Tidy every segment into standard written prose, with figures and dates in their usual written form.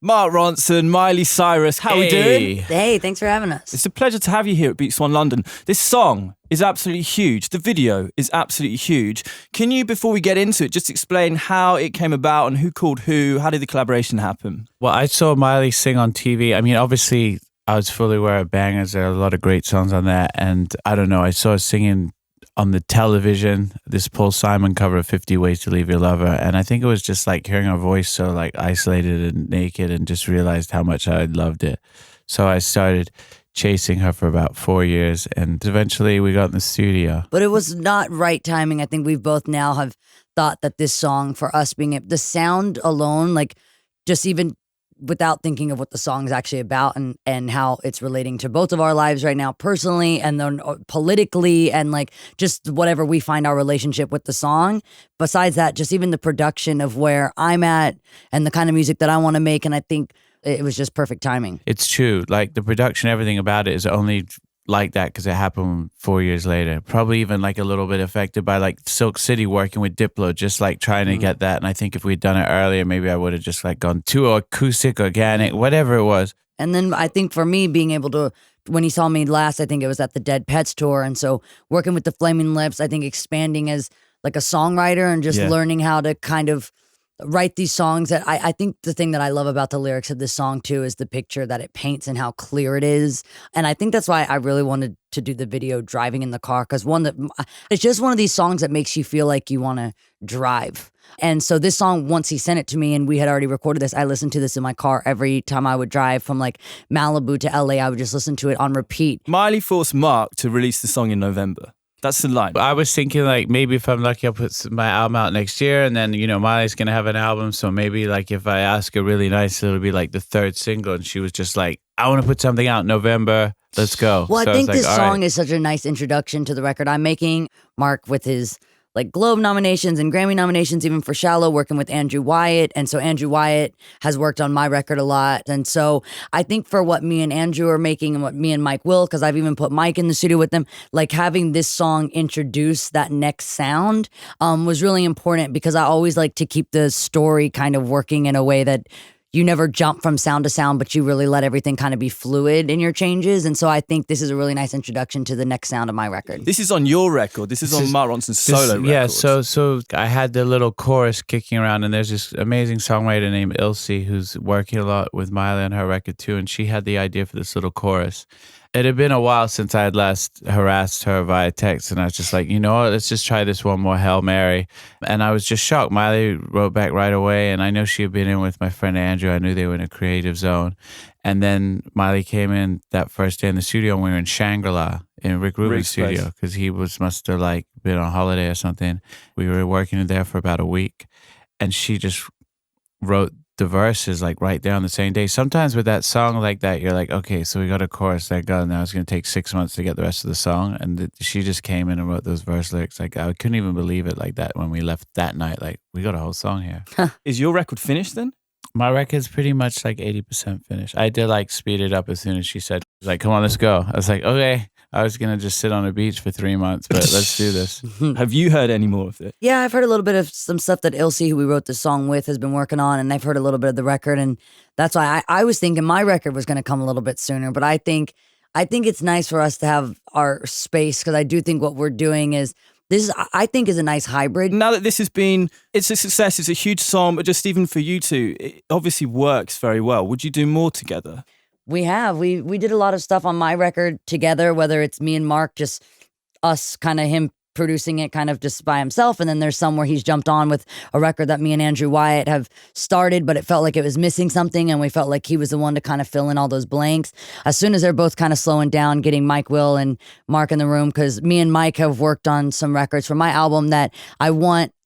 Mark Ronson, Miley Cyrus, how are we doing? Hey, thanks for having us. It's a pleasure to have you here at Beats One London. This song is absolutely huge. The video is absolutely huge. Can you, before we get into it, just explain how it came about and who called who? How did the collaboration happen? Well, I saw Miley sing on TV. I mean, obviously, I was fully aware of Bangers. There are a lot of great songs on there. And I don't know, I saw her singing on the television, this Paul Simon cover of 50 Ways to Leave Your Lover. And I think it was just like hearing her voice so like isolated and naked, and just realized how much I loved it. So I started chasing her for about 4 years, and eventually we got in the studio. But it was not right timing. I think we've both now have thought that this song, for us being the sound alone, like just even without thinking of what the song is actually about and how it's relating to both of our lives right now personally and then politically and like just whatever we find our relationship with the song. Besides that, just even the production of where I'm at and the kind of music that I want to make. And I think it was just perfect timing. It's true. Like the production, everything about it is only like that because it happened 4 years later. Probably even like a little bit affected by like Silk City working with Diplo, just like trying to get that. And I think if we'd done it earlier, maybe I would have just like gone too acoustic, organic, whatever it was. And then I think for me, being able to, when he saw me last, I think it was at the Dead Pets tour. And so working with the Flaming Lips, I think expanding as like a songwriter and just learning how to kind of write these songs. That I think the thing that I love about the lyrics of this song too is the picture that it paints and how clear it is. And I think that's why I really wanted to do the video driving in the car, because it's just one of these songs that makes you feel like you want to drive. And so this song, once he sent it to me and we had already recorded this, I listened to this in my car every time I would drive from like Malibu to LA. I would just listen to it on repeat. Miley forced Mark to release the song in November. That's the line. I was thinking like maybe if I'm lucky I'll put my album out next year, and then Miley's gonna have an album, so maybe like if I ask her really nice it'll be like the third single. And she was just like, I want to put something out in November, let's go. Well, so I think was like, this song is such a nice introduction to the record I'm making. Mark with his like Globe nominations and Grammy nominations, even for Shallow, working with Andrew Wyatt. And so Andrew Wyatt has worked on my record a lot. And so I think for what me and Andrew are making and what me and Mike will, because I've even put Mike in the studio with them, like having this song introduce that next sound was really important, because I always like to keep the story kind of working in a way that you never jump from sound to sound, but you really let everything kind of be fluid in your changes. And so I think this is a really nice introduction to the next sound of my record. This is on your record. This is on Mark Ronson's solo record. Yeah, so I had the little chorus kicking around, and there's this amazing songwriter named Ilse who's working a lot with Miley on her record too, and she had the idea for this little chorus. It had been a while since I had last harassed her via text, and I was just like, you know what, let's just try this one more Hail Mary. And I was just shocked. Miley wrote back right away, and I know she had been in with my friend Andrew. I knew they were in a creative zone. And then Miley came in that first day in the studio, and we were in Shangri-La in Rick Rubin's studio, because he must have like been on holiday or something. We were working there for about a week, and she just wrote the verses like right there on the same day. Sometimes with that song like that, you're like, okay, so we got a chorus, thank God. Now it's going to take 6 months to get the rest of the song. And she just came in and wrote those verse lyrics. Like I couldn't even believe it like that when we left that night. Like we got a whole song here. Is your record finished then? My record's pretty much like 80% finished. I did like speed it up as soon as she said, like, come on, let's go. I was like, okay. I was going to just sit on a beach for 3 months, but let's do this. Have you heard any more of it? Yeah, I've heard a little bit of some stuff that Ilse, who we wrote the song with, has been working on, and I've heard a little bit of the record, and that's why I was thinking my record was going to come a little bit sooner, but I think it's nice for us to have our space, because I do think what we're doing is, I think is a nice hybrid. Now that this has been, it's a success, it's a huge song, but just even for you two, it obviously works very well. Would you do more together? We have. We did a lot of stuff on my record together, whether it's me and Mark, just us, kind of him producing it kind of just by himself. And then there's some where he's jumped on with a record that me and Andrew Wyatt have started, but it felt like it was missing something, and we felt like he was the one to kind of fill in all those blanks. As soon as they're both kind of slowing down, getting Mike Will and Mark in the room, because me and Mike have worked on some records for my album that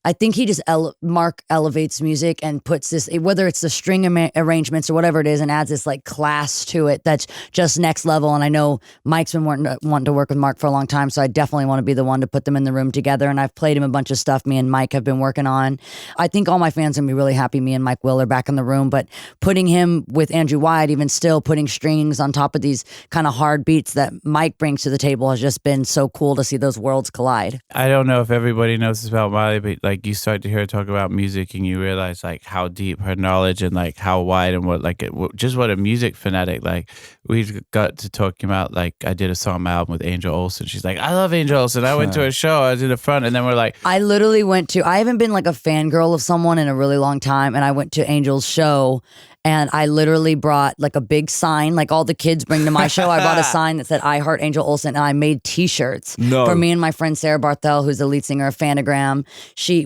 I think he just, Mark elevates music and puts this, whether it's the string arrangements or whatever it is, and adds this like class to it that's just next level. And I know Mike's been wanting to work with Mark for a long time, so I definitely want to be the one to put them in the room together. And I've played him a bunch of stuff me and Mike have been working on. I think all my fans are going to be really happy me and Mike Will are back in the room, but putting him with Andrew Wyatt, even still putting strings on top of these kind of hard beats that Mike brings to the table, has just been so cool to see those worlds collide. I don't know if everybody knows this about Miley, but like like you start to hear her talk about music and you realize like how deep her knowledge and like how wide and just what a music fanatic. Like we got to talking about like I did a song on my album with Angel Olsen. She's like, I love Angel Olsen. I went to a show. I was in the front, and then we're like, I literally I haven't been like a fangirl of someone in a really long time, and I went to Angel's show. And I literally brought like a big sign, like all the kids bring to my show. I brought a sign that said "I Heart Angel Olsen," and I made T-shirts for me and my friend Sarah Barthel, who's the lead singer of Fanagram.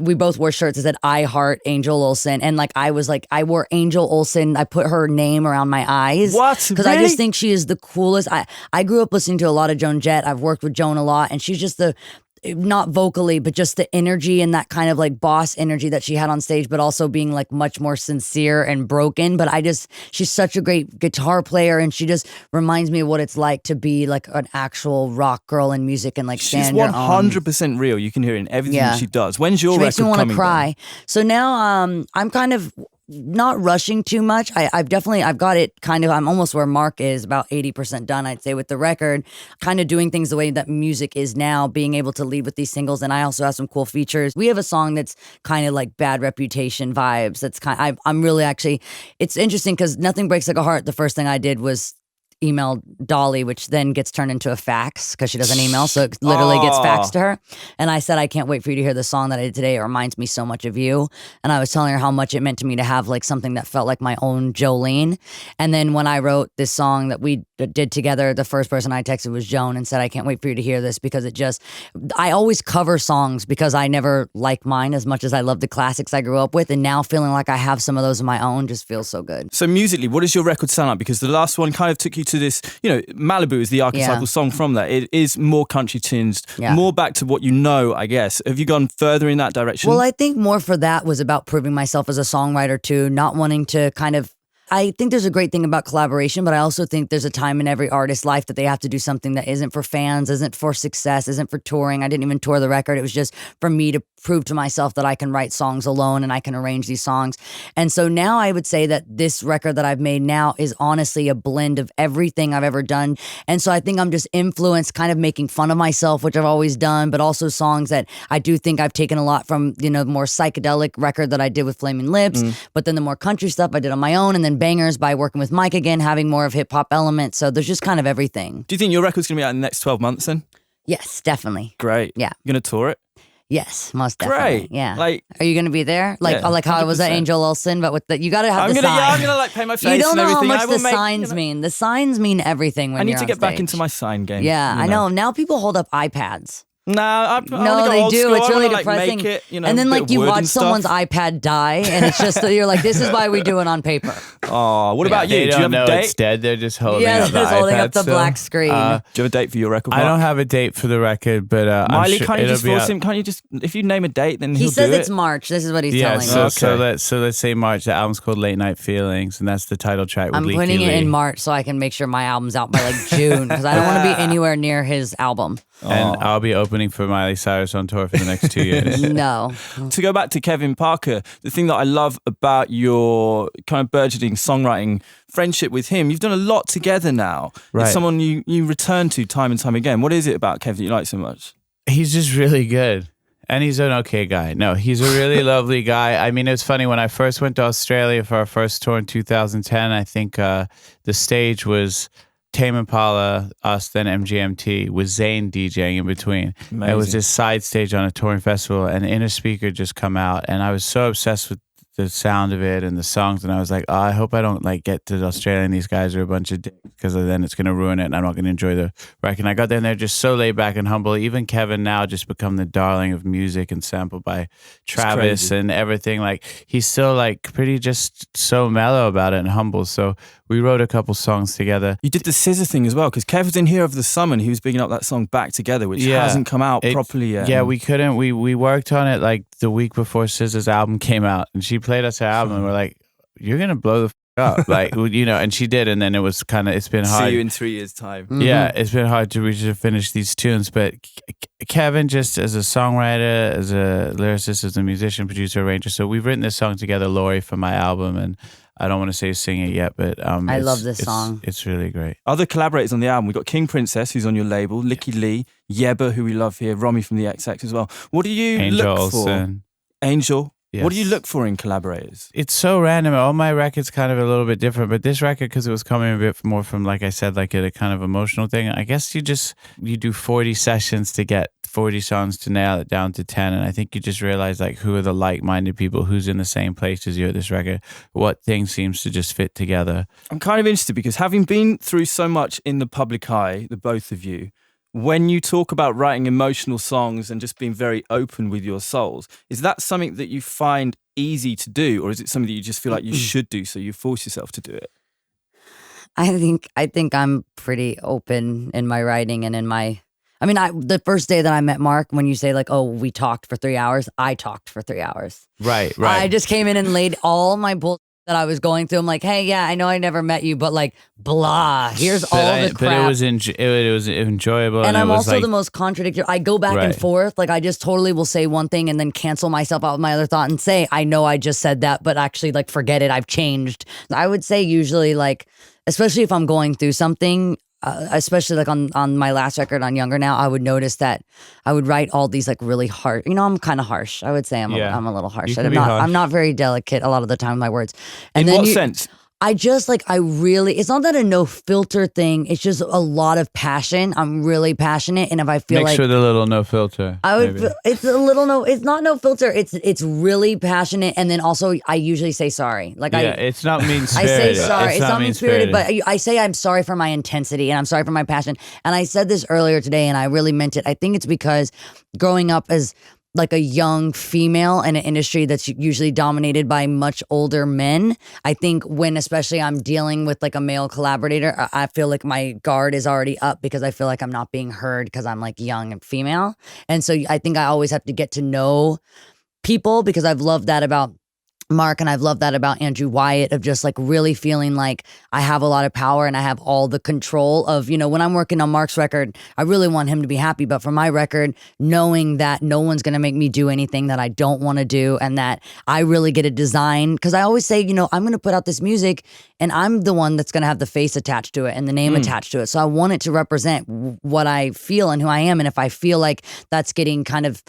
We both wore shirts that said "I Heart Angel Olsen," and like I wore Angel Olsen. I put her name around my eyes. What? Because I just think she is the coolest. I grew up listening to a lot of Joan Jett. I've worked with Joan a lot, and she's just not vocally, but just the energy and that kind of like boss energy that she had on stage, but also being like much more sincere and broken. But she's such a great guitar player, and she just reminds me of what it's like to be like an actual rock girl in music and like stand your own. She's 100% real. You can hear it in everything that she does. When's your record coming? She makes me want to cry. So now I'm kind of not rushing too much. I've got it kind of, I'm almost where Mark is, about 80% done, I'd say, with the record, kind of doing things the way that music is now, being able to lead with these singles. And I also have some cool features. We have a song that's kind of like Bad Reputation vibes. That's I'm really actually, it's interesting because Nothing Breaks Like a Heart, the first thing I did was emailed Dolly, which then gets turned into a fax because she doesn't email, so it literally gets faxed to her. And I said, I can't wait for you to hear the song that I did today. It reminds me so much of you. And I was telling her how much it meant to me to have like something that felt like my own Jolene. And then when I wrote this song that we did together, the first person I texted was Joan and said, I can't wait for you to hear this, because I always cover songs because I never like mine as much as I love the classics I grew up with. And now feeling like I have some of those of my own just feels so good. So musically, what does your record sound like? Because the last one kind of took you to this, Malibu is the archetypal song from that. It is more country tinged, more back to what you know, I guess. Have you gone further in that direction? Well, I think more for that was about proving myself as a songwriter too, not wanting to kind of, I think there's a great thing about collaboration, but I also think there's a time in every artist's life that they have to do something that isn't for fans, isn't for success, isn't for touring. I didn't even tour the record. It was just for me to prove to myself that I can write songs alone and I can arrange these songs. And so now I would say that this record that I've made now is honestly a blend of everything I've ever done. And so I think I'm just influenced, kind of making fun of myself, which I've always done, but also songs that I do think I've taken a lot from, the more psychedelic record that I did with Flaming Lips, but then the more country stuff I did on my own, and then bangers by working with Mike again, having more of hip hop elements. So there's just kind of everything. Do you think your record's going to be out in the next 12 months then? Yes, definitely. Great. Yeah. You're going to tour it? Yes, most definitely. Great. Yeah. Like, are you going to be there? Like, yeah, like how I was at 100%. Angel Olsen, but with you got to have I'm the gonna, sign. yeah, I'm going to like pay my face You don't and know how everything. much I will the signs mean. The signs mean everything when I need you're to on get back stage. into my sign game. Yeah, I know. Now people hold up iPads. No, I No, wanna go they old do. school. It's I really wanna, depressing. Make it, and a then bit like of you wood watch and someone's stuff. iPad die, and it's just you're like, this is why we do it on paper. Oh, what about they you? Do don't you have know a date? it's dead. They're just holding Yeah, up the they're just holding iPad up the still. black screen. Do you have a date for your record? I don't have a date for the record, but Miley, I'm sure can't you it'll just be force out. him? Can't you just, if you name a date, then He he'll says do it's it. March. This is what he's Yeah, telling me. so let's say March. The album's called Late Night Feelings, and that's the title track with I'm Leaky putting it Lee. in March so I can make sure my album's out by like June, because I don't want to be anywhere near his album. And I'll be opening for Miley Cyrus on tour for the next 2 years. No. To go back to Kevin Parker, the thing that I love about your kind of burgeoning songwriting friendship with him, you've done a lot together now. Right. It's someone you return to time and time again. What is it about Kevin that you like so much? He's just really good. And he's an okay guy. No, he's a really lovely guy. I mean, it's funny, when I first went to Australia for our first tour in 2010, I think the stage was Tame Impala, us, then MGMT, with Zayn DJing in between. Amazing. It was this side stage on a touring festival, and Inner Speaker just come out, and I was so obsessed with the sound of it and the songs, and I was like, oh, I hope I don't like get to Australia and these guys are a bunch of dicks, because then it's going to ruin it and I'm not going to enjoy the record. And I got there and they're just so laid back and humble. Even Kevin now just become the darling of music and sampled by Travis and everything. Like, he's still like pretty just so mellow about it and humble. So we wrote a couple songs together. You did the Scissor thing as well, because Kev was in here over the summer and he was bigging up that song Back Together, which hasn't come out properly yet. Yeah, we couldn't. We worked on it like the week before SZA's album came out, and she played us her album, and we're like, "You're gonna blow the up," like, and she did. And then it was kind of, it's been hard. See you in 3 years' time. Mm-hmm. Yeah, it's been hard to finish these tunes, but Kevin, just as a songwriter, as a lyricist, as a musician, producer, arranger. So we've written this song together, Lori, for my album, and I don't want to say sing it yet, but I love this song. It's really great. Other collaborators on the album, we've got King Princess, who's on your label, Licky Lee, Yebba, who we love here, Romy from the XX as well. What do you Angel look for? Olsen. Angel, what do you Yes. look for in collaborators? It's so random. All my records kind of a little bit different, but this record, because it was coming a bit more from, like I said, like a kind of emotional thing. I guess you do 40 sessions to get 40 songs to nail it down to 10, and I think you just realize like who are the like-minded people, who's in the same place as you at this record, what thing seems to just fit together. I'm kind of interested because having been through so much in the public eye, the both of you, when you talk about writing emotional songs and just being very open with your souls, is that something that you find easy to do, or is it something that you just feel like you should do, so you force yourself to do it? I think I'm pretty open in my writing and in my. I mean, the first day that I met Mark, when you say like, "Oh, we talked for 3 hours," I talked for 3 hours. Right. I just came in and laid all my bull that I was going through. I'm like, hey, yeah, I know I never met you, but like, blah, here's all the crap. But it was enjoyable. And I'm it was also like, the most contradictory. I go back and Right. forth. Like, I just totally will say one thing and then cancel myself out with my other thought and say, I know I just said that, but actually, like, forget it. I've changed. I would say usually, like, especially if I'm going through something, especially like on my last record on Younger Now, I would notice that I would write all these like really hard. You know, I'm kind of harsh. I would say I'm a little harsh. You can I'm be not. harsh. I'm not very delicate a lot of the time with my words. And In then what sense? I just like, it's not that a no filter thing. It's just a lot of passion. I'm really passionate. And if I feel mix like with a little no filter. I would, maybe. it's a little, it's not no filter. It's really passionate. And then also I usually say sorry. Like It's not mean I spirited. say sorry. It's not mean-spirited, but I say I'm sorry for my intensity and I'm sorry for my passion. And I said this earlier today and I really meant it. I think it's because growing up as like a young female in an industry that's usually dominated by much older men, I think when especially I'm dealing with like a male collaborator, I feel like my guard is already up because I feel like I'm not being heard because I'm like young and female. And so I think I always have to get to know people because I've loved that about Mark and I've loved that about Andrew Wyatt of just like really feeling like I have a lot of power and I have all the control of, you know, when I'm working on Mark's record, I really want him to be happy. But for my record, knowing that no one's going to make me do anything that I don't want to do and that I really get a design. Because I always say, you know, I'm going to put out this music and I'm the one that's going to have the face attached to it and the name attached to it. So I want it to represent what I feel and who I am. And if I feel like that's getting kind of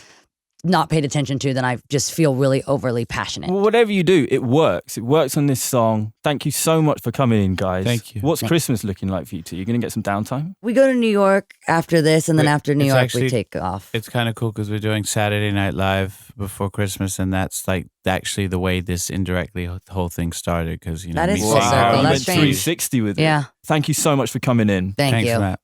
not paid attention to, then I just feel really overly passionate. Well, whatever you do, it works. It works on this song. Thank you so much for coming in, guys. Thank you. What's Christmas looking like for you two? You're going to get some downtime? We go to New York after this, and then after New it's York, actually- we take off. It's kind of cool because we're doing Saturday Night Live before Christmas, and that's like actually the way this indirectly the whole thing started. Because you know, That is me full seeing circle. her- You That's went strange. 360 with it. Yeah. Thank you so much for coming in. Thank Thanks, you. Matt.